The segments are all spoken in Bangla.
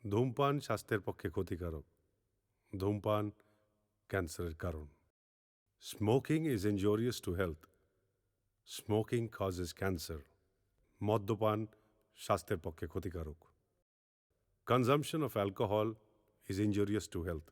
ধূমপান স্বাস্থ্যের পক্ষে ক্ষতিকারক। ধূমপান ক্যান্সারের কারণ। Smoking is injurious to health. Smoking causes cancer. মদ্যপান স্বাস্থ্যের পক্ষে ক্ষতিকারক। Consumption of alcohol is injurious to health.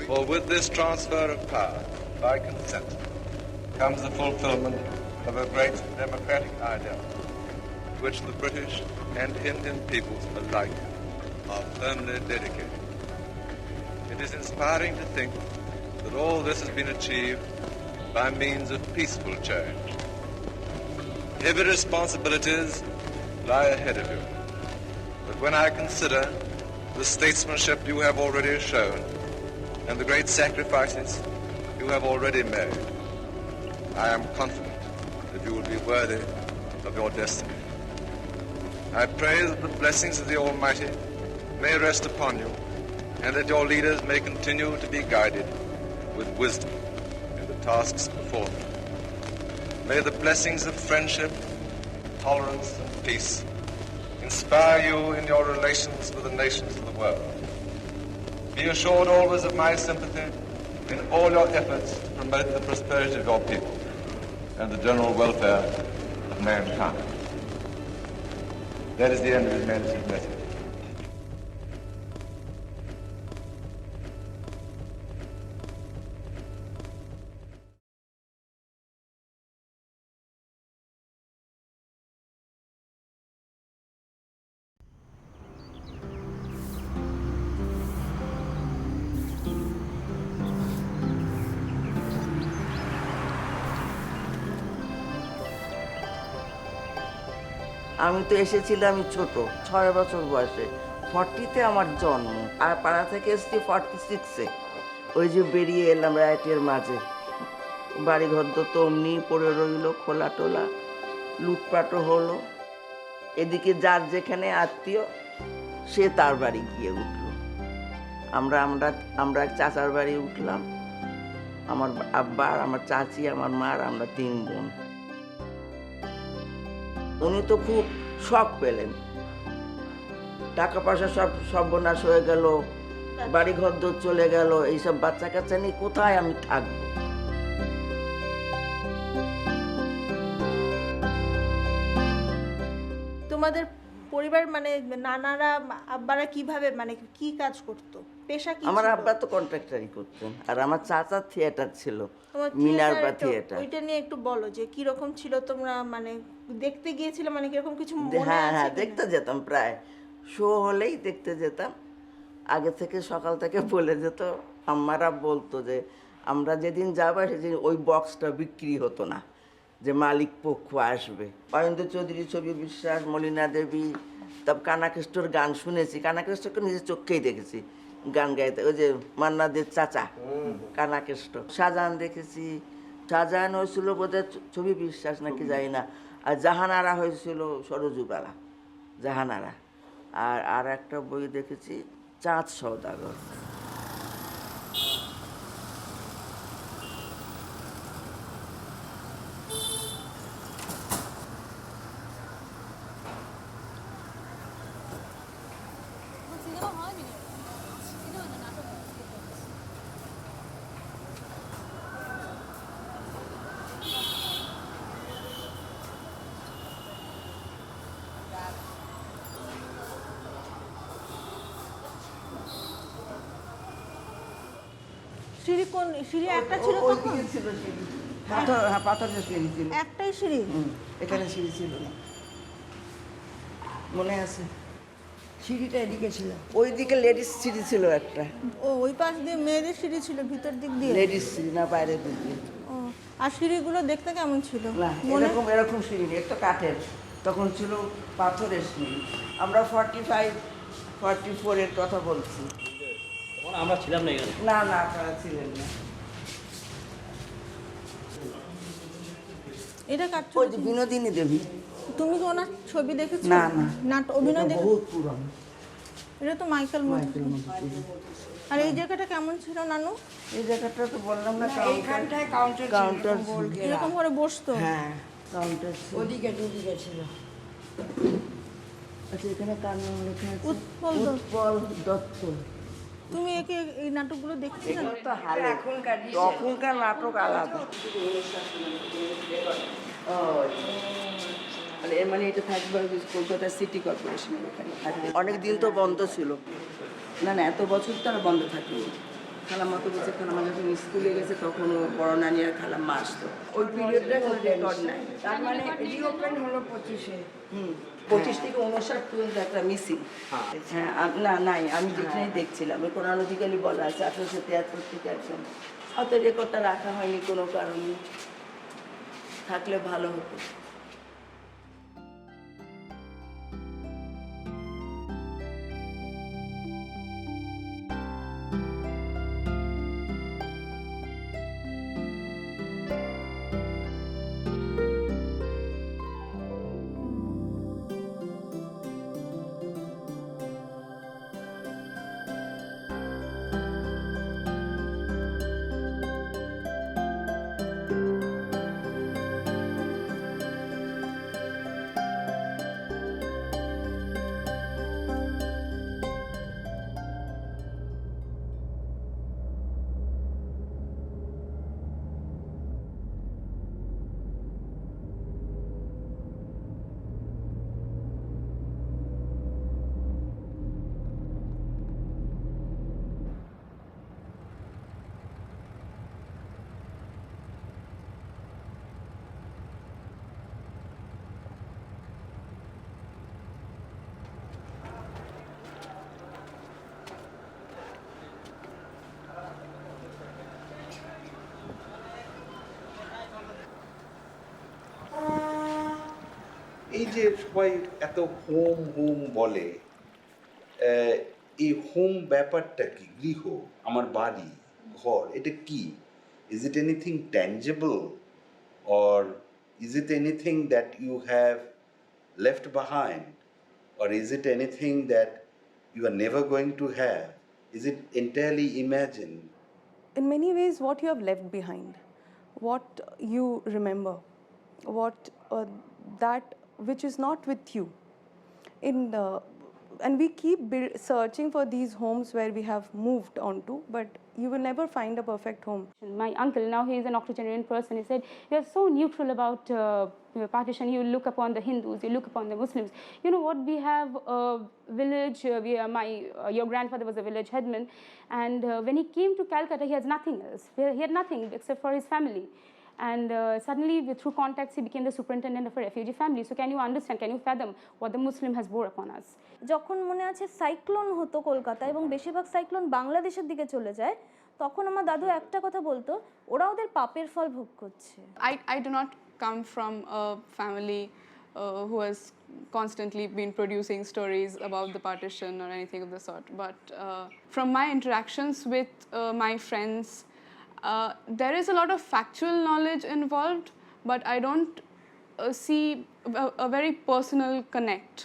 For with this transfer of power by consent comes the fulfillment of a great democratic ideal to which the British and Indian peoples alike are firmly dedicated. It is inspiring to think that all this has been achieved by means of peaceful change. Heavy responsibilities lie ahead of you, but when I consider the statesmanship you have already shown and the great sacrifices you have already made, I am confident that you will be worthy of your destiny. I pray that the blessings of the Almighty may rest upon you and that your leaders may continue to be guided with wisdom in the tasks before them. May the blessings of friendship, tolerance, and peace inspire you in your relations with the nations of the world. Be assured always of my sympathy in all your efforts to promote the prosperity of your people and the general welfare of mankind. That is the end of His Majesty's message. আমি তো এসেছিলাম ছোট 6 বছর বয়সে, 40-তে আমার জন্ম, আর পাড়া থেকে এসেছি 46-এ। ওই যে বেরিয়ে এলাম রাইটের মাঝে, বাড়িঘর তো অমনি পড়ে রইল, খোলা টোলা, লুটপাটও হলো। এদিকে যার যেখানে আত্মীয় সে তার বাড়ি গিয়ে উঠলো। আমরা আমরা আমরা চাচার বাড়ি উঠলাম, আমার আব্বা, আমার চাচি, আমার মার, আমরা 3 বোন। উনি তো খুব শখ পেলেন, টাকা পয়সা সব সর্বনাশ হয়ে গেল, বাড়িঘর চলে গেল, এইসব বাচ্চা কাচ্চা নিয়ে কোথায় আমি থাকবো। তোমাদের পরিবার মানে নানারা আব্বারা কিভাবে মানে কি কাজ করতো, পেশা কি? আমার আব্বা তো কন্ট্রাক্টরি করতেন, আর আমার চাচা থিয়েটার ছিল, মিনারবা থিয়েটার। ওইটা নিয়ে একটু বলো যে কি রকম ছিল, তোমরা মানে দেখতে গিয়েছিলে, মানে কিরকম কিছু মনে আছে? হ্যাঁ হ্যাঁ, দেখতে যেতাম, প্রায় শো হলেই দেখতে যেতাম। আগে থেকে সকাল থেকে বলে যেত, আম্মারা বলতো যে আমরা যেদিন যাবো সেদিন ওই বক্সটা বিক্রি হতো না, যে মালিক পক্ষ আসবে। অরিন্দ্র চৌধুরী, ছবি বিশ্বাস, মলিনা দেবী, তারপর কানাকেষ্টর গান শুনেছি, কানাকেষ্টকে নিজের চোখেই দেখেছি গান গাইতে, ওই যে মান্নাদের চাচা কানাকেষ্ট। শাহজাহান দেখেছি, শাহজাহান হয়েছিল বোধহয় ছবি বিশ্বাস নাকি জানি না, আর জাহানারা হয়েছিল সরজুবালা, জাহানারা। আর একটা বই দেখেছি, চাঁদ সওদাগর। সিঁড়ি কোন সিঁড়ি? একটা ছিল তখন, ছিল সিঁড়ি, পাথর, হ্যাঁ পাথরের সিঁড়ি ছিল, একটাই সিঁড়ি। এখানে সিঁড়ি ছিল না, মনে আছে? সিঁড়িটা এদিকে ছিল। ওইদিকে লেডিস সিঁড়ি ছিল একটা, ও ওই পাশ দিয়ে মেয়েদের সিঁড়ি ছিল ভিতর দিক দিয়ে। লেডিস সিঁড়ি না বাইরের দিক দিয়ে। ও আর সিঁড়িগুলো দেখতে কেমন ছিল? না মনে এরকম এরকম সিঁড়ি নেই, একটা কাঠের, তখন ছিল পাথরের সিঁড়ি। আমরা 45-44-এর কথা বলছি। তখন আমরা ছিলাম না এখানে। না না আপনারা ছিলেন না। এটা কার ওই ছবি যে ছিল? বিনোদিনী দেবী। তুমি কি ওনার ছবি দেখেছো? না না, নাট অভিনয় এটা দেখে? বহুত পুরানো। এটা তো মাইকেল মাইকেল মধুসূদন। মধুসূদন। আর এই জায়গাটা কেমন ছিল নানু? এই জায়গাটা তো বললাম না, এইখানটায় কাউন্টার কাউন্টার ছিল, গোল ঘেরা। এরকম করে বসতো? হ্যাঁ কাউন্টার ছিল। ওদিকে দুদিকে ছিল। আচ্ছা এখানে কার নাম লেখা আছে? উৎপল দত্ত। উৎপল দত্ত। তুমি একে এই নাটকগুলো দেখছিলে? এগুলো তো হালে, এখনকার তখনকার নাটক আলাদা। ও, মানে এটা থাকবে কলকাতা সিটি কর্পোরেশনের ওখানে থাকবে। অনেক দিন তো বন্ধ ছিল। না না, এত বছর তো আর বন্ধ থাকেনি। খালাম্মা তো বলছে, খালাম্মা যখন স্কুলে গেছে তখন ও বড় নানি আর খালাম্মা আসতো। ওই পিরিয়ডটা কোনো রেকর্ড নাই। তার মানে রিওপেন হলো 25-এ। 25 থেকে 59 পর্যন্ত একটা মিসিং। হ্যাঁ না নাই, আমি যেখানেই দেখছিলাম ওই কোরআনজিক্যালি বলা আছে 1873 থেকে একদম। হয়তো রেকর্ডটা রাখা হয়নি কোনো কারণে, থাকলে ভালো হতো। এই যে সবাই এত হোম হোম বলে, এই হোম ব্যাপারটা কি? গৃহ, আমার বাড়ি, ঘর, এটা কি? Is it anything tangible or is it anything that you have left behind or is it anything that you are never going to have? Is it entirely imagined? In many ways, what you have left behind, what you remember, what that which is not with you. And we keep searching for these homes where we have moved on to, but you will never find a perfect home. My uncle, now he is an octogenarian person, he said, you are so neutral about partition. You look upon the Hindus, you look upon the Muslims. You know what, we have a village, your grandfather was a village headman, and when he came to Calcutta, he has nothing else. He had nothing except for his family. And suddenly, through contacts, he became the superintendent of a refugee family. So can you understand, can you fathom what the Muslim has bore upon us? যখন মনে আছে সাইক্লোন হতো কলকাতায় এবং বেশিরভাগ সাইক্লোন বাংলাদেশের দিকে চলে যায়, তখন আমার দাদু একটা কথা বলতো, ওরা ওদের পাপের ফল ভোগ করছে। I do not come from a family who has constantly been producing stories about the partition or anything of the sort. But from my interactions with my friends, there is a lot of factual knowledge involved, but I don't see a very personal connect.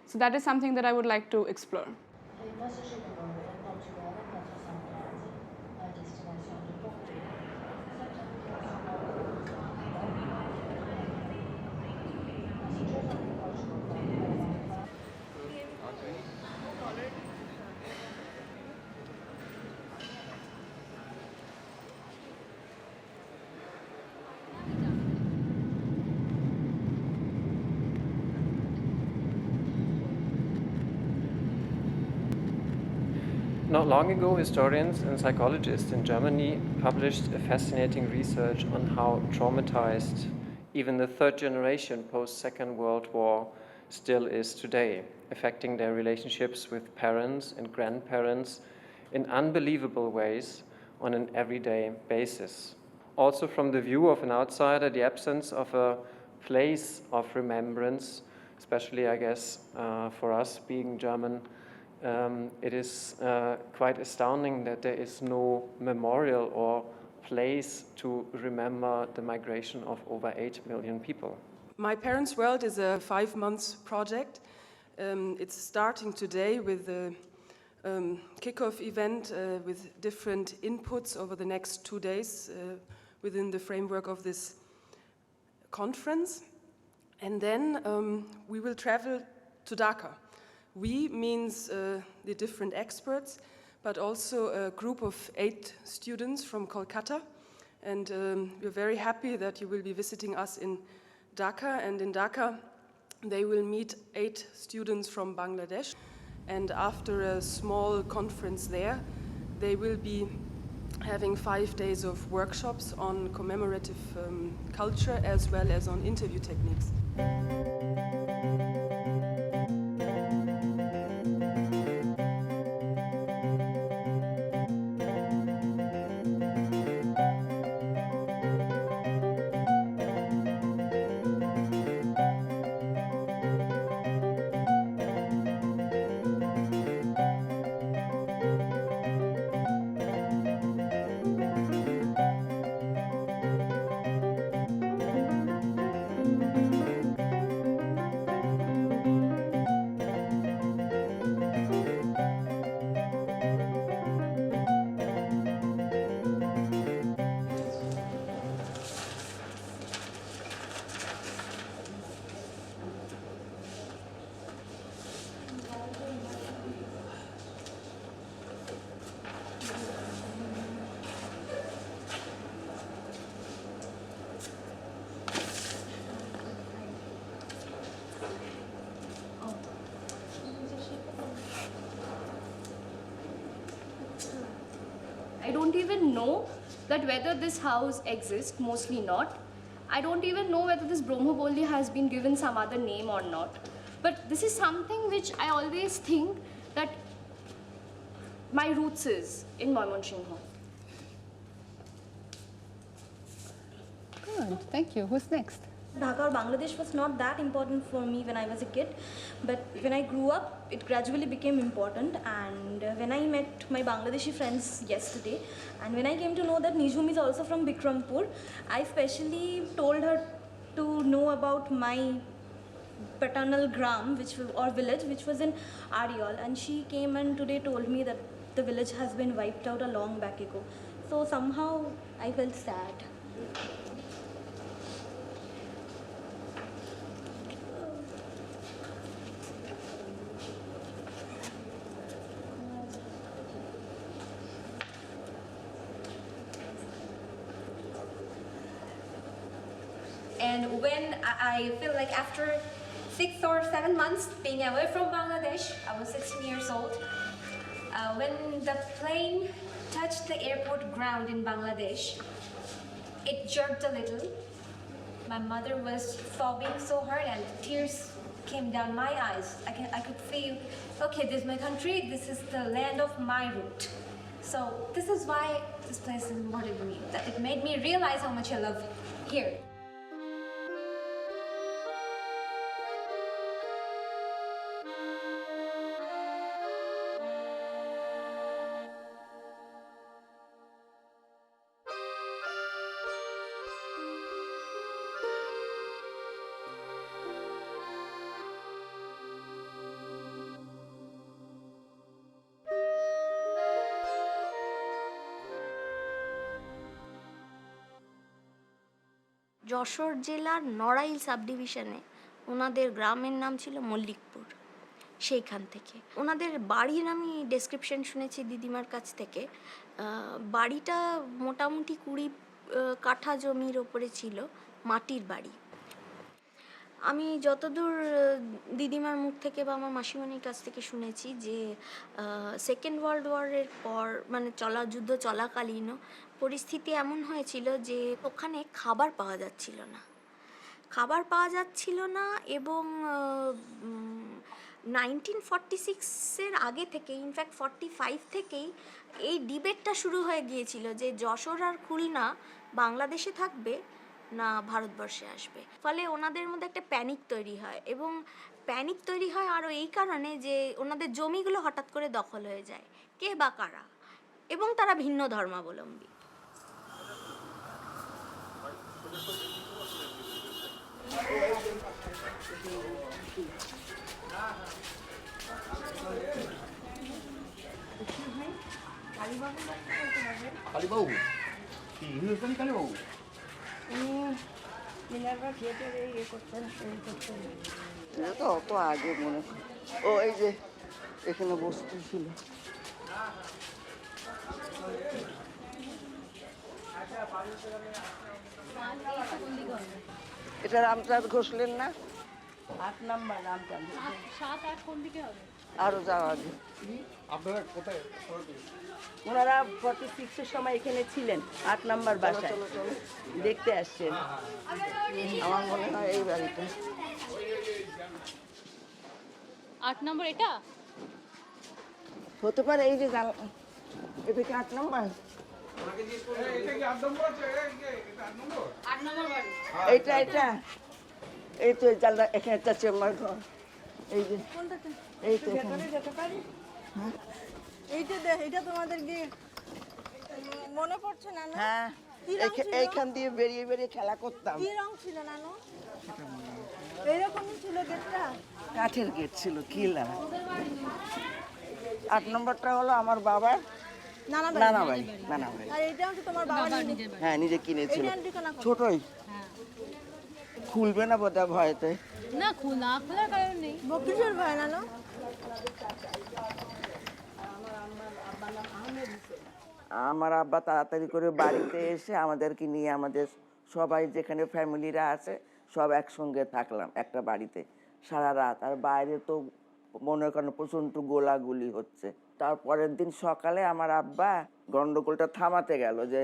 So that is something that I would like to explore. Not long ago, historians and psychologists in Germany published a fascinating research on how traumatized even the third generation post-Second World War still is today, affecting their relationships with parents and grandparents in unbelievable ways on an everyday basis. Also, from the view of an outsider, the absence of a place of remembrance, especially, I guess, for us being German, it is quite astounding that there is no memorial or place to remember the migration of over 8 million people. My Parents' World is a 5-month project. It's starting today with the kickoff event with different inputs over the next 2 days within the framework of this conference. And then we will travel to Dhaka. We means the different experts, but also a group of 8 students from Kolkata. And we're very happy that you will be visiting us in Dhaka. And in Dhaka, they will meet 8 students from Bangladesh. And after a small conference there, they will be having 5 days of workshops on commemorative culture as well as on interview techniques. I don't even know that whether this house exists, mostly not. I don't even know whether this Brahmobolli has been given some other name or not. But this is something which I always think that my roots is in Mymensingh. Good, thank you. Who's next? Dhaka or Bangladesh was not that important for me when I was a kid, but when I grew up, it gradually became important. And when I met my Bangladeshi friends yesterday, and when I came to know that Nijum is also from Bikrampur, I specially told her to know about my paternal gram, or village, which was in Ariol, and she came and today told me that the village has been wiped out a long back ago. So somehow I felt sad. And when I feel like after 6 or 7 months being away from Bangladesh, I was 16 years old, when the plane touched the airport ground in Bangladesh, it jerked a little. My mother was sobbing so hard and tears came down my eyes. I could feel, okay, this is my country, this is the land of my root. So this is why this place is important to me, that it made me realize how much I love here. Jessore জেলার নড়াইল সাবডিভিশনে ওনাদের গ্রামের নাম ছিল মল্লিকপুর। সেইখান থেকে ওনাদের বাড়ির আমি ডেসক্রিপশন শুনেছি দিদিমার কাছ থেকে। বাড়িটা মোটামুটি 20 কাঠা জমির ওপরে ছিল, মাটির বাড়ি। আমি যতদূর দিদিমার মুখ থেকে বা আমার মাসিমণির কাছ থেকে শুনেছি যে সেকেন্ড ওয়ার্ল্ড ওয়ারের পর মানে যুদ্ধ চলাকালীনও পরিস্থিতি এমন হয়েছিল যে ওখানে খাবার পাওয়া যাচ্ছিল না। খাবার পাওয়া যাচ্ছিল না এবং 1946-এর আগে থেকে ইনফ্যাক্ট 45 থেকেই এই ডিবেটটা শুরু হয়ে গিয়েছিল যে যশোর আর খুলনা বাংলাদেশে থাকবে না ভারতবর্ষে আসবে। ফলে ওনাদের মধ্যে একটা প্যানিক তৈরি হয় এবং প্যানিক তৈরি হয় আরও এই কারণে যে ওনাদের জমিগুলো হঠাৎ করে দখল হয়ে যায়, কে বা কারা, এবং তারা ভিন্ন ধর্মাবলম্বী। কালীবাবু কি হিন্দুস্তানি কালীবাবু মিনারবা থিয়েটারে ইয়ে করতেন এটা তো অত আগে মনে হয়। ও এই যে এখানে বসতেছিল। এটা রামচাঁদ ঘোষলেন না? 8 নাম্বার রামচাঁদ। 7-8 কোন দিকে হবে? আরো যাওয়া আগে। আপনারা কোথায়? ওনারা 46-এর সময় এখানে ছিলেন 8 নাম্বার বাসায় দেখতে আসছেন। আমার মনে হয় এই বাড়িটা। 8 নম্বর এটা হতে পারে। এই যে এটা কি 8 নাম্বার? এইটা এটা এই তো জানলা এখানে একটা চেম্বার ঘর। এই যে এই তো এখানে। যেতে পারি? এইটা তোমাদের কি মনে পড়ছে না? হ্যাঁ, এইখান দিয়ে বেরিয়ে বেরিয়ে খেলা করতাম। কি রং ছিল নানু? এইরকমই ছিল গেটটা? কাঠের গেট ছিল, কিলা। 8 নম্বরটা হলো আমার বাবার নানা বাড়ি। আর এইটা হচ্ছে তোমার বাবা নিজে? হ্যাঁ, নিজে কিনেছিল। এইটা ঠিকানা কত? ছোটই। খুলবে না বোধহয় ভয়তে। না খোলার কারণ নেই। কিসের ভয় নানু? আমার আব্বা তাড়াতাড়ি করে বাড়িতে এসে আমাদেরকে নিয়ে, আমাদের সবাই যেখানে ফ্যামিলিরা আছে সব একসঙ্গে থাকলাম একটা বাড়িতে সারা রাত। আর বাইরে তো মনে করেন প্রচণ্ড গোলাগুলি হচ্ছে। তারপরের দিন সকালে আমার আব্বা গন্ডগোলটা থামাতে গেল যে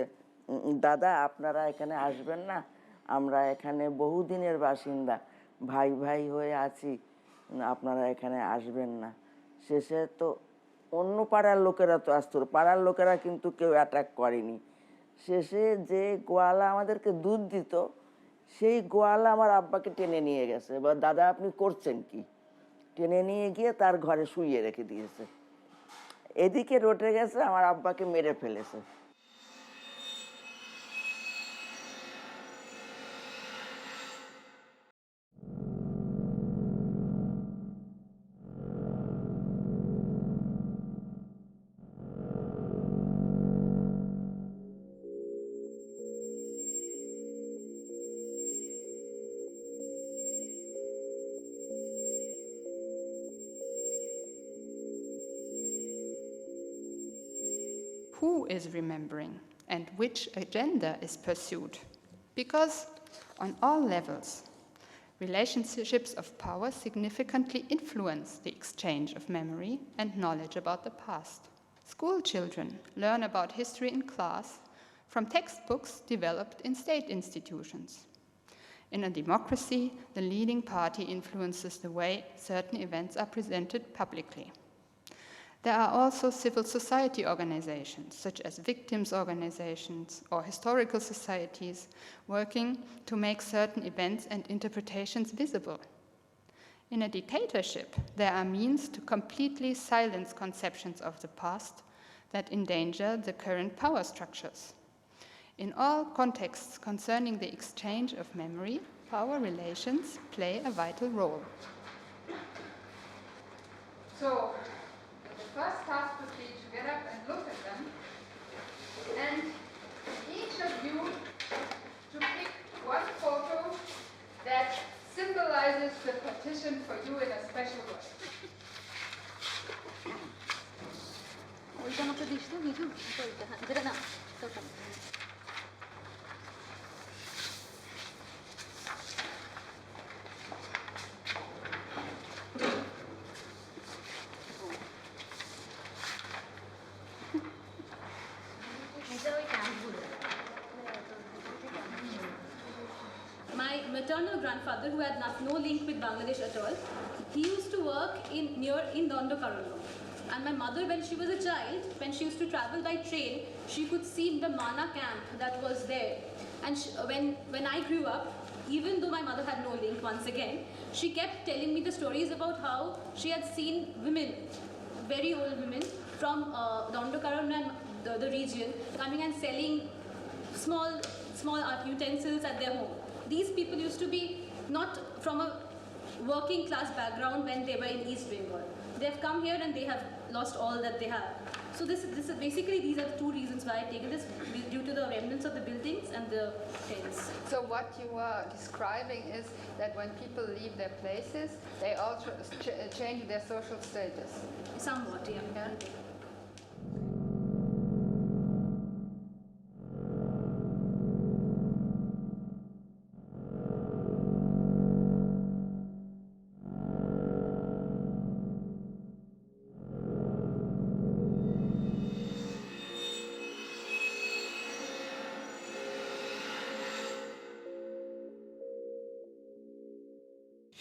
দাদা আপনারা এখানে আসবেন না, আমরা এখানে বহুদিনের বাসিন্দা, ভাই ভাই হয়ে আছি, আপনারা এখানে আসবেন না। শেষে তো অন্য পাড়ার লোকেরা তো আসতো, পাড়ার লোকেরা কিন্তু কেউ অ্যাটাক করেনি। শেষে যে গোয়ালা আমাদেরকে দুধ দিত সেই গোয়ালা আমার আব্বাকে টেনে নিয়ে গেছে। এবার দাদা আপনি করছেন কি? টেনে নিয়ে গিয়ে তার ঘরে শুইয়ে রেখে দিয়েছে। এদিকে রটে গেছে, আমার আব্বাকে মেরে ফেলেছে। Who is remembering and which agenda is pursued? Because on all levels, relationships of power significantly influence the exchange of memory and knowledge about the past. School children learn about history in class from textbooks developed in state institutions. In a democracy, the leading party influences the way certain events are presented publicly. There are also civil society organizations, such as victims' organizations or historical societies, working to make certain events and interpretations visible. In a dictatorship, there are means to completely silence conceptions of the past that endanger the current power structures. In all contexts concerning the exchange of memory, power relations play a vital role. So, the first task would be to get up and look at them, and each of you to pick one photo that symbolizes the partition for you in a special way. My maternal grandfather who had no link with Bangladesh at all. He used to work in Dondokarono. And my mother, when she was a child, when she used to travel by train, she could see the Mana camp that was there. And when I grew up, even though my mother had no link, once again, she kept telling me the stories about how she had seen women, very old women, from Dondokarono and the region, coming and selling small art utensils at their home. These people used to be not from a working class background when they were in East Bengal. They have come here and they have lost all that they have. So this is basically, these are the two reasons why I taken this, due to the remnants of the buildings and the tents. So what you are describing is that when people leave their places, they also change their social status. Somewhat, yeah.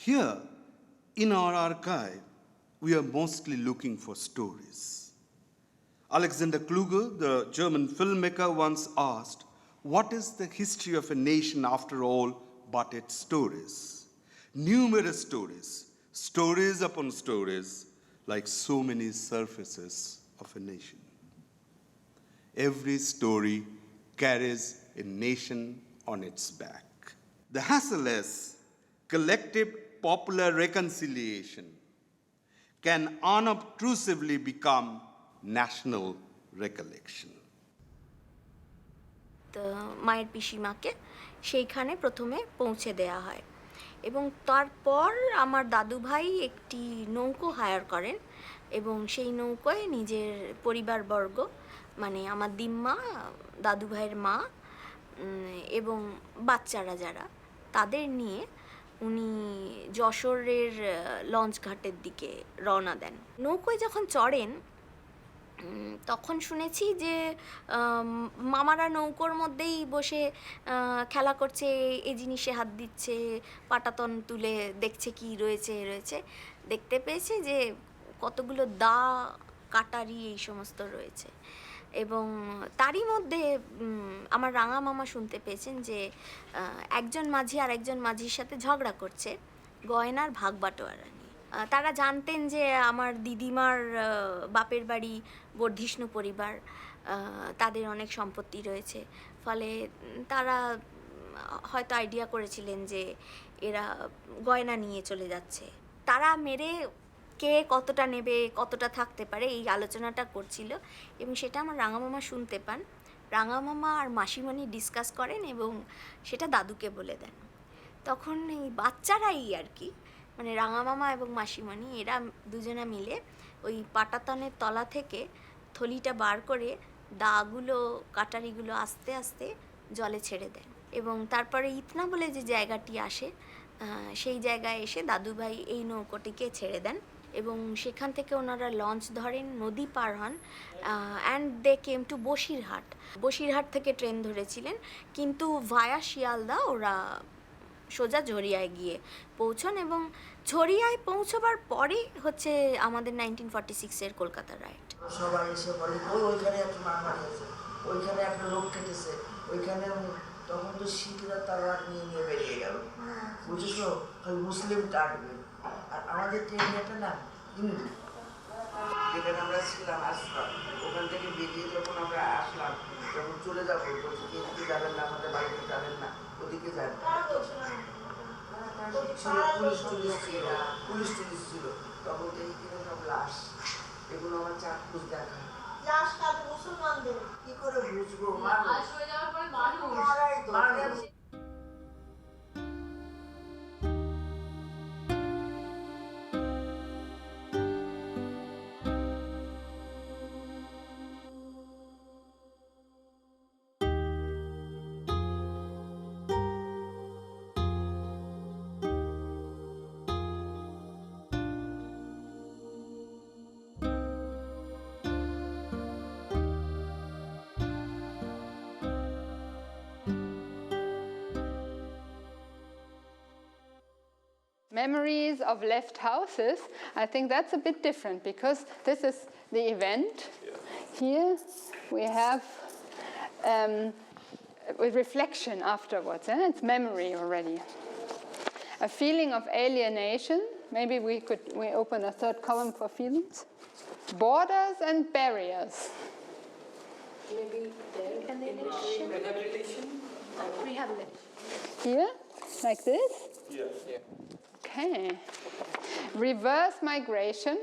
Here, in our archive, we are mostly looking for stories. Alexander Kluge, the German filmmaker, once asked, "What is the history of a nation after all but its stories?" Numerous stories, stories upon stories, like so many surfaces of a nation. Every story carries a nation on its back. The hassle is collective popular reconciliation can unobtrusively become national recollection. তো মায়ের পিসিমাকে সেইখানে প্রথমে পৌঁছে দেয়া হয় এবং তারপর আমার দাদু ভাই একটি নৌকো হায়ার করেন এবং সেই নৌকোয় নিজের পরিবারবর্গ মানে আমার দিম্মা, দাদু ভাইয়ের মা এবং বাচ্চারা যারা তাদের নিয়ে উনি যশোরের লঞ্চ ঘাটের দিকে রওনা দেন। নৌকোয় যখন চড়েন তখন শুনেছি যে মামারা নৌকোর মধ্যেই বসে খেলা করছে, এই জিনিসে হাত দিচ্ছে, পাটাতন তুলে দেখছে কি রয়েছে দেখতে পেয়েছে যে কতগুলো দা কাটারি এই সমস্ত রয়েছে এবং তারই মধ্যে আমার রাঙা মামা শুনতে পেয়েছেন যে একজন মাঝি আর একজন মাঝির সাথে ঝগড়া করছে গয়নার ভাগ বাটোয়ারা নিয়ে। তারা জানতেন যে আমার দিদিমার বাপের বাড়ি বর্ধিষ্ণু পরিবার, তাদের অনেক সম্পত্তি রয়েছে, ফলে তারা হয়তো আইডিয়া করেছিলেন যে এরা গয়না নিয়ে চলে যাচ্ছে। তারা মেরে কে কতটা নেবে, কতটা থাকতে পারে এই আলোচনাটা করছিল এবং সেটা আমার রাঙামামা শুনতে পান। রাঙামামা আর মাসিমণি ডিসকাস করেন এবং সেটা দাদুকে বলে দেন। তখন এই বাচ্চারাই আর কি, মানে রাঙামামা এবং মাসিমণি এরা দুজনা মিলে ওই পাটাতনের তলা থেকে থলিটা বার করে দাগুলো কাটারিগুলো আস্তে আস্তে জলে ছেড়ে দেন এবং তারপরে ইতনা বলে যে জায়গাটি আসে সেই জায়গায় এসে দাদুভাই এই নৌকোটিকে ছেড়ে দেন এবং সেখান থেকে ওনারা লঞ্চ ধরেন, নদী পার হন and they came to Basirhat. Basirhat থেকে ট্রেন ধরেছিলেন কিন্তু ভায়া শিয়ালদা ওরা সোজা ঝরিয়ায় গিয়ে পৌঁছন এবং ঝরিয়ায় পৌঁছবার পরেই হচ্ছে আমাদের 1946-এর কলকাতা রাইট। সবাই এসে বলে ওইখানে একটা মারামারি আছে, ওইখানে একটা লোক কেটেছে, ওইখানে তখন তো শিখরা তালওয়ার নিয়ে বেরিয়ে গেল, বুঝেছো, খালি মুসলিম কাটবে। আর আমাদের ট্রেনটা না হিন্দু, যেখানে আমরা ছিলাম আসলাম, ওখান থেকে বেরিয়ে যখন আমরা আসলাম যখন চলে যাবো বলছি এদিকে যাবেন না, আমাদের বাড়িতে যাবেন না, ওদিকে যান। পুলিশ ছিল তখন এইখানে সব লাশ, এগুলো আমার চাক্ষুষ দেখা। কি করে বুঝবো মানুষ memories of left houses, I think that's a bit different because this is the event. Here we have with reflection afterwards. It's memory already. A feeling of alienation. Maybe we open a third column for feelings. Borders and barriers. Maybe rehabilitation. Rehabilitation. Here, like this? Yeah. Okay. Reverse migration.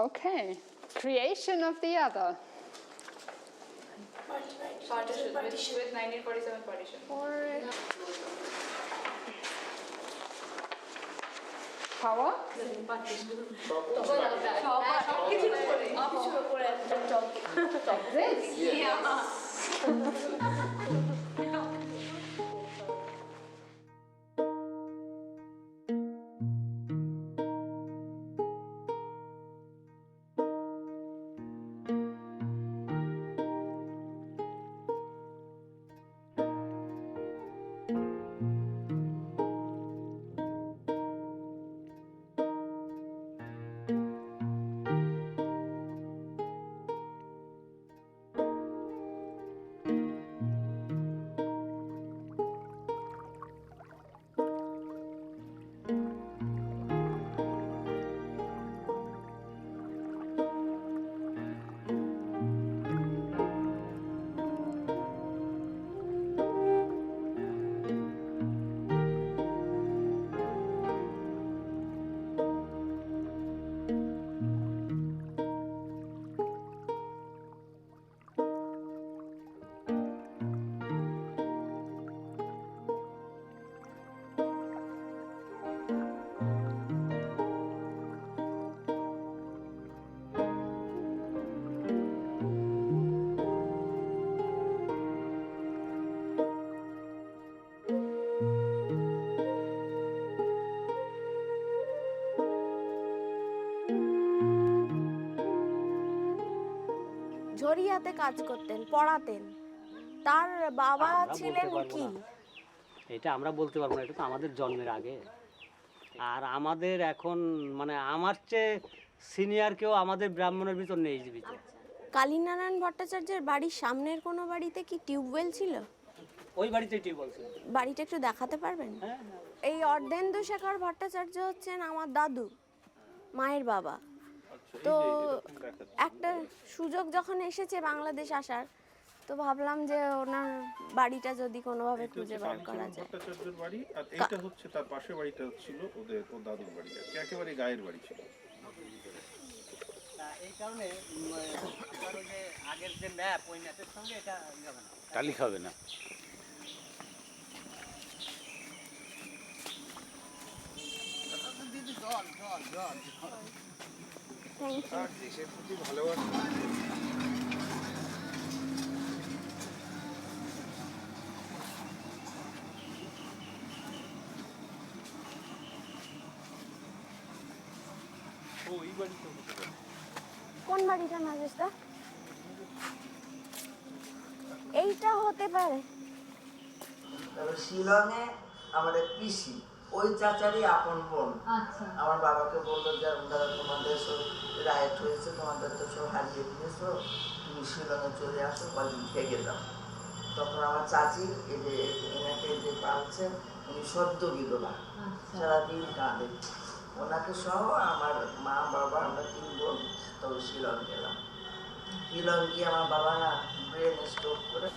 Okay. Creation of the other. Partition with 1947 partition. Power. ঝরিয়াতে কাজ করতেন, পড়াতেন। তার বাবা ছিলেন কি? এটা আমরা বলতে পারবো না, এটা তো আমাদের জন্মের আগে। আর আমাদের এখন মানে আমার চেয়ে সিনিয়র কেউ আমাদের ব্রাহ্মণের ভিতর নেই জীবিত। কালীনারায়ণ ভট্টাচার্যের বাড়ির সামনের কোনো বাড়িতে কি টিউবওয়েল ছিল? ওই বাড়িতেই টিউবওয়েল ছিল। বাড়িটা একটু দেখাতে পারবেন? এই অর্ধেন্দু শেখর ভট্টাচার্য হচ্ছেন আমার দাদু, মায়ের বাবা। তো একটা সুযোগ যখন এসেছে বাংলাদেশ আসার, তো ভাবলাম যে ওনার বাড়িটা যদি কোনোভাবে খুঁজে বের করা যায়। ভট্টাচার্যের বাড়ি আর এইটা হচ্ছে তার পাশের বাড়িটা ছিল ওদের দাদুর বাড়ি, একেবারে গায়ের বাড়ি ছিল। এই কারণে আগের যে ম্যাপ, ওই ম্যাপের সঙ্গে এটা যাবে না, টালি খাবে না। দেশের প্রতি ভালোবাসা। কোন বাড়িটা নাজেশদা? এইটা হতে পারে। শিলংয়ে আমার এক পিসি, ওই চাচারই আপন বোন আমার বাবাকে বললো যে ওনারা তোমাদের সব রাইট হয়েছে, তোমাদের তো সব হারিয়ে দিয়েছো, তুমি শিলংয়ে চলে আসো, কদিন থেকে যাও। তখন আমার চাচি এই যে এনাকে যে পালছেন, উনি সদ্য বিধবা, সারাদিন কাঁদে। ওনাকে সহ আমার মা বাবা আমরা 3 বোন তবে শিলং গেলাম। শিলং গিয়ে আমার বাবা না ব্রেন স্ট্রোক করে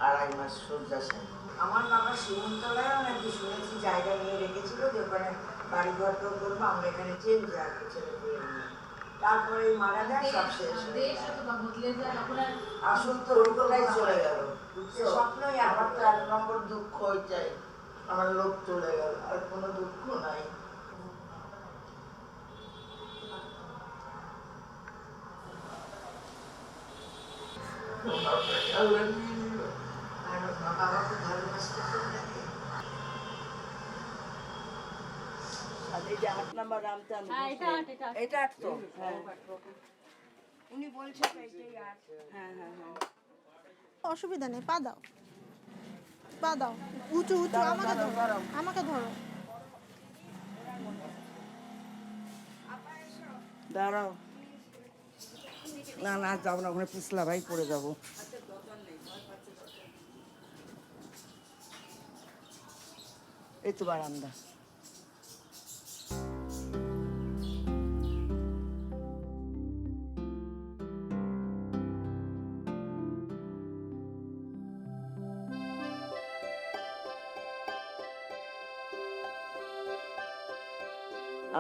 2.5 মাস শয্যাশায়ী। আমার বাবা শিমুলতলায় নাকি শুনেছি জায়গা নিয়ে রেখেছিল যে ওখানে বাড়ি ঘর তো করবো, আমরা এখানে চেঞ্জ রাখবো ছেলে পেয়ে নিয়ে। তারপরে মারা যায়, সব শেষ হয়ে যায়। আসল তো ওইটাই চলে গেল, স্বপ্নই। আমার তো 1 নম্বর দুঃখ ওইটাই, আমার লোক চলে গেল, আর কোনো দুঃখ নাই। অসুবিধা নেই, পা দাও। পা দাও, উঁচু উঁচু, আমাকে ধরো, আমাকে ধরো। দাঁড়াও, না না যাবো না, ওখানে পিছলা ভাই পড়ে যাবো। এই তো বারান্দা।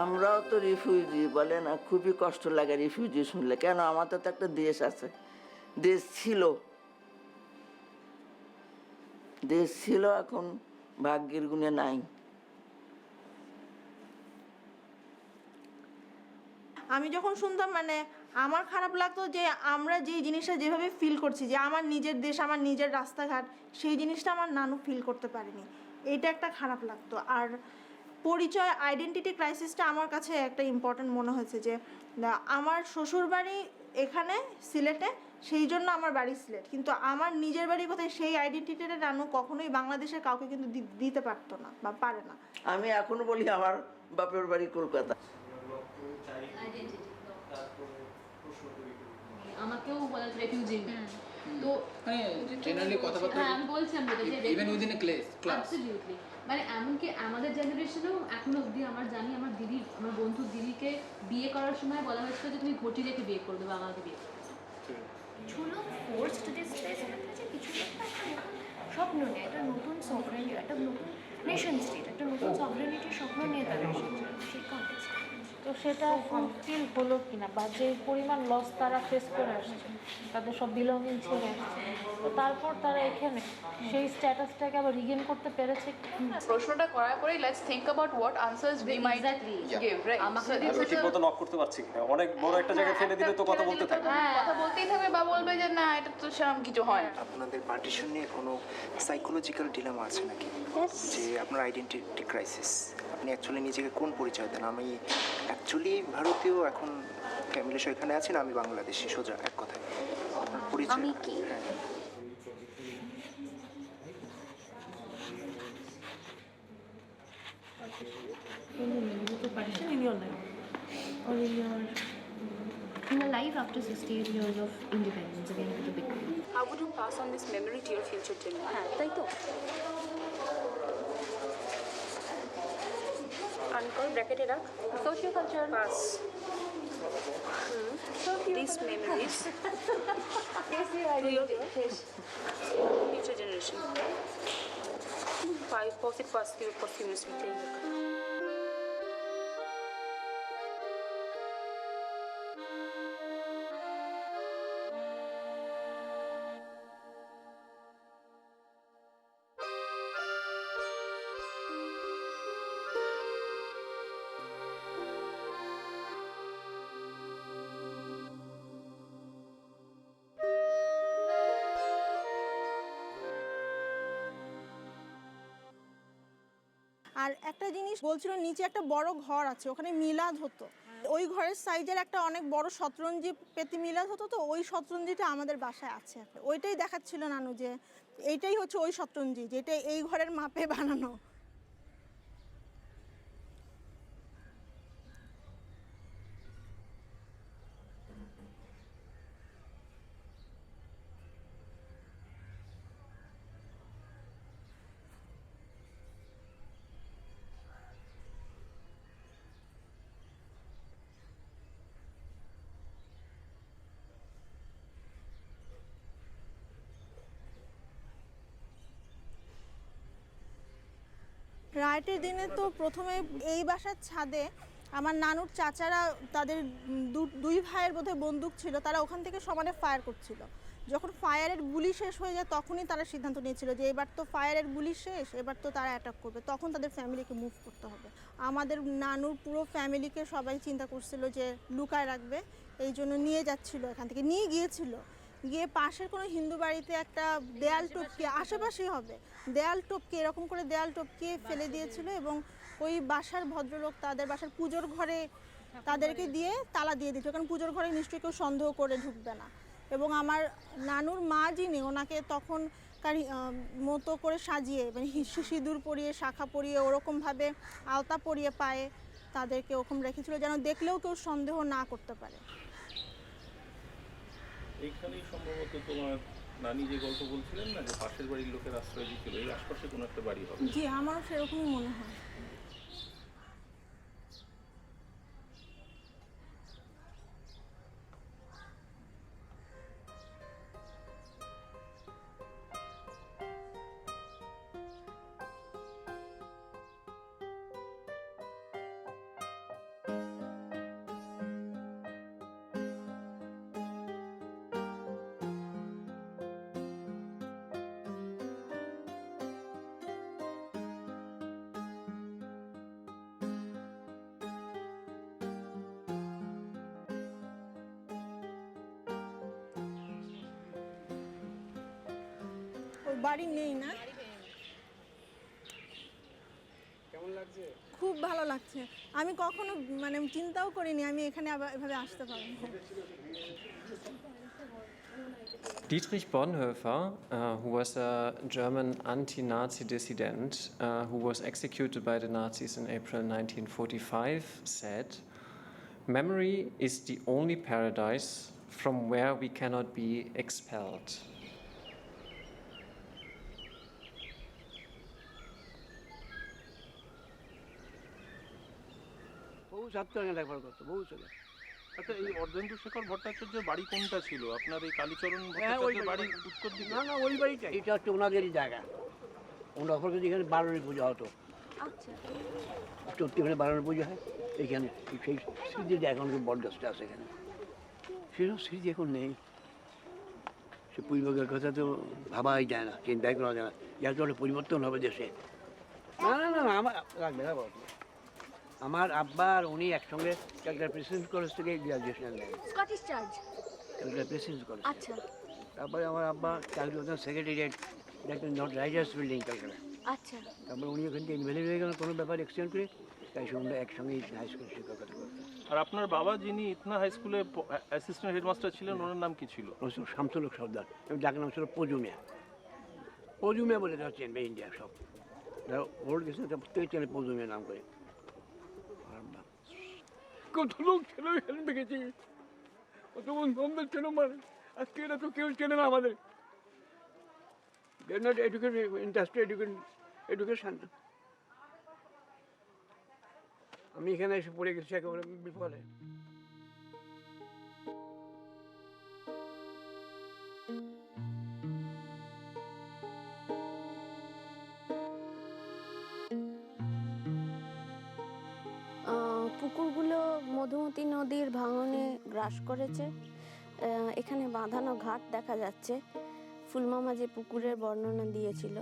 আমরাও তো রিফিউজি, বলে না, খুবই কষ্ট লাগে রিফিউজি শুনলে। কেন, আমাদের তো একটা দেশ আছে, দেশ ছিল, এখন ভাগ্যের গুণে নাই। আমি যখন শুনতাম মানে আমার খারাপ লাগতো যে আমরা যে জিনিসটা যেভাবে ফিল করছি, যে আমার নিজের দেশ, আমার নিজের রাস্তাঘাট, সেই জিনিসটা আমার নানু ফিল করতে পারেনি, এইটা একটা খারাপ লাগতো। আর পরিচয়, আইডেন্টিটি ক্রাইসিসটা আমার কাছে একটা ইম্পর্ট্যান্ট মনে হয়েছে, যে আমার শ্বশুরবাড়ি এখানে সিলেটে, সেই জন্য আমার বাড়ি সিলেট, কিন্তু আমার নিজের বাড়ি কোথায় সেই আইডেন্টিটিটা নানু কখনোই বাংলাদেশের কাউকে কিন্তু দিতে পারতো না বা পারে না। আমি এখনো বলি আমার বাপের বাড়ি কলকাতা। আমাকেও বলা রেফিউজি, তো জেনারেলি কথাবার্তা আমি বলছিলাম যে even within a class absolutely, মানে এমনকি আমাদের জেনারেশনেও এখনো অবধি আমার জানি আমার দিদি, আমার বন্ধুর দিদিকে বিয়ে করার সময় বলা হয়েছিল যে তুমি ঘটি রেখে বিয়ে করবে বা আমাকে বিয়ে করবে। ছিল ফোর্সড ডিসপ্লেসমেন্ট, যে কিছু একটা স্বপ্ন নিয়ে, একটা নতুন সভরেনিটি, একটা নতুন নেশন স্টেট, একটা নতুন সভরেনিটির স্বপ্ন নিয়ে তারা এসেছে সেই কনটেক্সটে। তো সেটা ফুলফিল হলো কিনা, বা যে পরিমাণ লস তারা ফেস করে আসছে, তাদের সব বিলঙ্গিং ছেড়ে আসছে, তো তারপর তারা এখানে সেই স্ট্যাটাসটাকে আবার রিগেন করতে পেরেছে। প্রশ্নটা করার পরেই let's think about what answers we might give, right? আমি ঠিকমতো নক করতে পারছি কিনা, অনেক বড় একটা জায়গায় ফেলে দিলে তো কথা বলতে থাকবে, কথা বলতেই থাকবে, বা বলবে যে না এটা তো সেরকম কিছু হয় না। আপনাদের পার্টিশন নিয়ে কোনো সাইকোলজিক্যাল ডিলেমা আছে নাকি, যে আপনার আইডেন্টিটি ক্রাইসিস, আপনি অ্যাকচুয়ালি নিজেকে কোন পরিচয় দেন? আমি অ্যাকচুয়ালি ভারতীয়, এখন ফ্যামিলি সহ এখানে আছি না, আমি বাংলাদেশি, সোজা এক কথায় আপনার পরিচয় আমি কি? হ্যাঁ, In your life, or in your life after 68 years of independence, again with a big deal. How would you pass on this memory to your future children? হ্যাঁ, তাই তো। Uncle, bracket it up. Social culture. Pass. These memories to your future generation. Pause it posthumously. আর একটা জিনিস বলছিল, নিচে একটা বড় ঘর আছে, ওখানে মিলাদ হতো, ওই ঘরের সাইজের একটা অনেক বড় শতরঞ্জি পেতে মিলাদ হতো, তো ওই শতরঞ্জিটা আমাদের বাসায় আছে। ওইটাই দেখাচ্ছিল নানু, যে এইটাই হচ্ছে ওই শতরঞ্জি, যেটা এই ঘরের মাপে বানানো। রাইটের দিনে তো প্রথমে এই বাসার ছাদে আমার নানুর চাচারা, তাদের দুই ভাইয়ের বোধহয় বন্দুক ছিল, তারা ওখান থেকে সমানে ফায়ার করছিল। যখন ফায়ারের গুলি শেষ হয়ে যায় তখনই তারা সিদ্ধান্ত নিয়েছিল যে এবার তো ফায়ারের গুলি শেষ, এবার তো তারা অ্যাটাক করবে, তখন তাদের ফ্যামিলিকে মুভ করতে হবে। আমাদের নানুর পুরো ফ্যামিলিকে সবাই চিন্তা করছিল যে লুকায় রাখবে, এই জন্য নিয়ে যাচ্ছিল, এখান থেকে নিয়ে গিয়েছিল, গিয়ে পাশের কোনো হিন্দু বাড়িতে একটা দেয়াল টপকে, আশেপাশেই হবে, দেয়াল টপকে, এরকম করে দেয়াল টপকে ফেলে দিয়েছিল, এবং ওই বাসার ভদ্রলোক তাদের বাসার পুজোর ঘরে তাদেরকে দিয়ে তালা দিয়ে দিয়েছিল, কারণ পুজোর ঘরে নিশ্চয়ই কেউ সন্দেহ করে ঢুকবে না। এবং আমার নানুর মা যিনি, ওনাকে তখন মতো করে সাজিয়ে মানে সিঁদুর পরিয়ে শাখা পরিয়ে ওরকমভাবে আলতা পরিয়ে পায়ে তাদেরকে ওরকম রেখেছিল যেন দেখলেও কেউ সন্দেহ না করতে পারে। এইখানেই সম্ভবত তোমার নানি যে গল্প বলছিলেন না যে পাশের বাড়ির লোকের আশ্রয় দিচ্ছিল, এই আশপাশে কোনো একটা বাড়ি হবে। জি, আমারও সেরকমই মনে হয়। ওই বাড়ি নেই না? কেমন লাগছে? খুব ভালো লাগছে। আমি কখনো মানে চিন্তাও করিনি আমি এখানে আবার এভাবে আসতে পারবো। Dietrich Bonhoeffer, who was a German anti-Nazi dissident who was executed by the Nazis in April 1945, said, "Memory is the only paradise from where we cannot be expelled." বহু ছাত্র এখানে লেখাপড়া করতো, বহু ছেলে। আচ্ছা, এই অর্ধেন্দুশেখর ভট্টাচার্যের বাড়ি কোনটা ছিল? আপনার এই কালীচরণ হ্যাঁ, ওই ভট্টাচার্যের বাড়ির উত্তর দিকে? না ওই বাড়িটাই। এটা হচ্ছে ওনাদেরই জায়গা। ওনার এখানে বারণী পূজা হতো। আচ্ছা, চৈত্রখানে বারণী পূজা হয় এইখানে। সেই স্মৃতিটা এখন বটগাছটা আছে এখানে। সেসব স্মৃতি এখন নেই। সে পরিবারের কথা তো ভাবাই যায় না, চিন্তাই করা যায় না। যার জন্য পরিবর্তন হবে দেশে। না না না আমার লাগবে না বাবা। আমার আব্বা আর উনি একসঙ্গে ক্যালকাটা প্রেসিডেন্ট কলেজ থেকে গ্রাজুয়েশন নেন। Scottish church. Calcutta president college. আচ্ছা। তারপরে আমার আব্বা ক্যালকাটা সেক্রেটারিয়েট দেখবেন নট রাইটার্স বিল্ডিং ক্যালকাটা। আচ্ছা। তারপরে উনি ওখান থেকে ইনভ্যালিড হয়ে গেলেন কোনো ব্যাপার এক্সচেঞ্জ করে, তাই সঙ্গে একসঙ্গে হাই স্কুল শিক্ষকতা করতেন। আর আপনার বাবা যিনি ইতনা হাই স্কুলে অ্যাসিস্ট্যান্ট হেডমাস্টার ছিলেন, ওনার নাম কি ছিল? শামসুলক সর্দার। যাকে নাম ছিল পজুমিয়া। পজুমিয়া বলে তারা চেনবে ইন্ডিয়া সব যারা ওল্ড গেছে প্রত্যেকে চেনে পজুমিয়া নাম করে। কত লোক ছিল এখানে দেখেছি, কত বন্ধু ছিল মানে। আজকে এরা তো কেউ চেনে না আমাদের। এডুকেশন। আমি এখানে এসে পড়ে গেছি একেবারে বিফলে। পুকুরগুলো মধুমতি নদীর ভাঙনে গ্রাস করেছে। এখানে বাঁধানো ঘাট দেখা যাচ্ছে। ফুলমামা যে পুকুরের বর্ণনা দিয়েছিল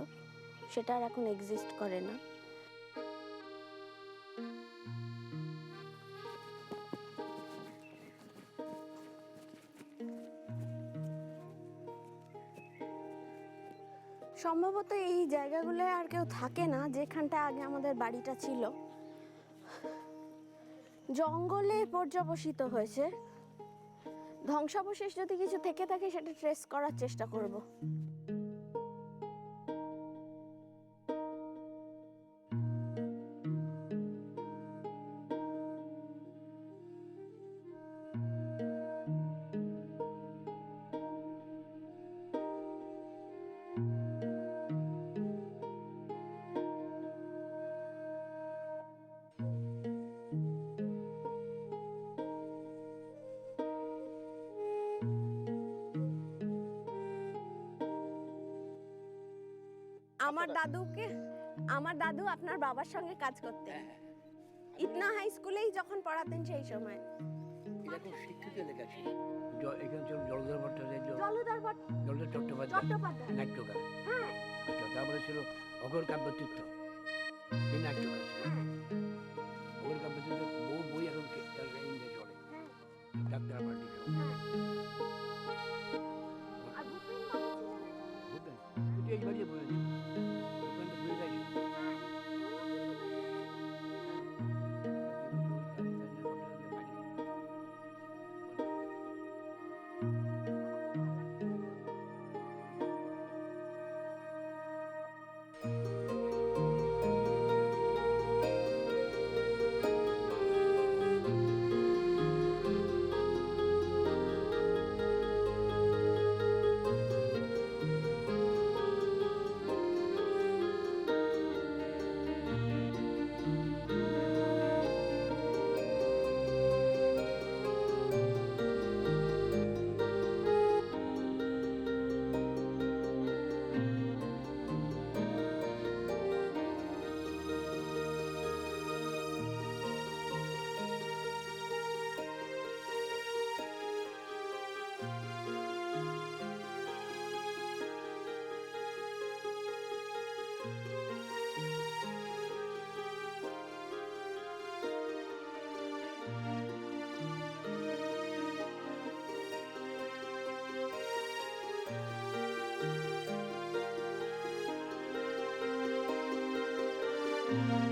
সেটা আর এখন এক্সিস্ট করে না। সম্ভবত এই জায়গাগুলোয় আর কেউ থাকে না, যেখানটা আগে আমাদের বাড়িটা ছিল। জঙ্গলে পর্যবসিত হয়েছে। ধ্বংসাবশেষ যদি কিছু থেকে থাকে সেটা ট্রেস করার চেষ্টা করব। আমার দাদু আপনার বাবার সঙ্গে কাজ করতেন ইতনা হাই স্কুলেই যখন পড়াতেন সেই সময়। এটা খুব শিক্ষিত লেখা ছিল। এখানে ছিল জলধর ভট্টাচার্য, জলধর চট্টোপাধ্যায় নাট্যকার। আচ্ছা, তারপরে ছিল অগর কাব্যতীর্থ, এই নাট্যকার ছিল। অগর কাব্যতীর্থ বহু বই এখন ইংরেজি চলে, ডাক্তার পার্টি এইবারই বলেছি। এসেছে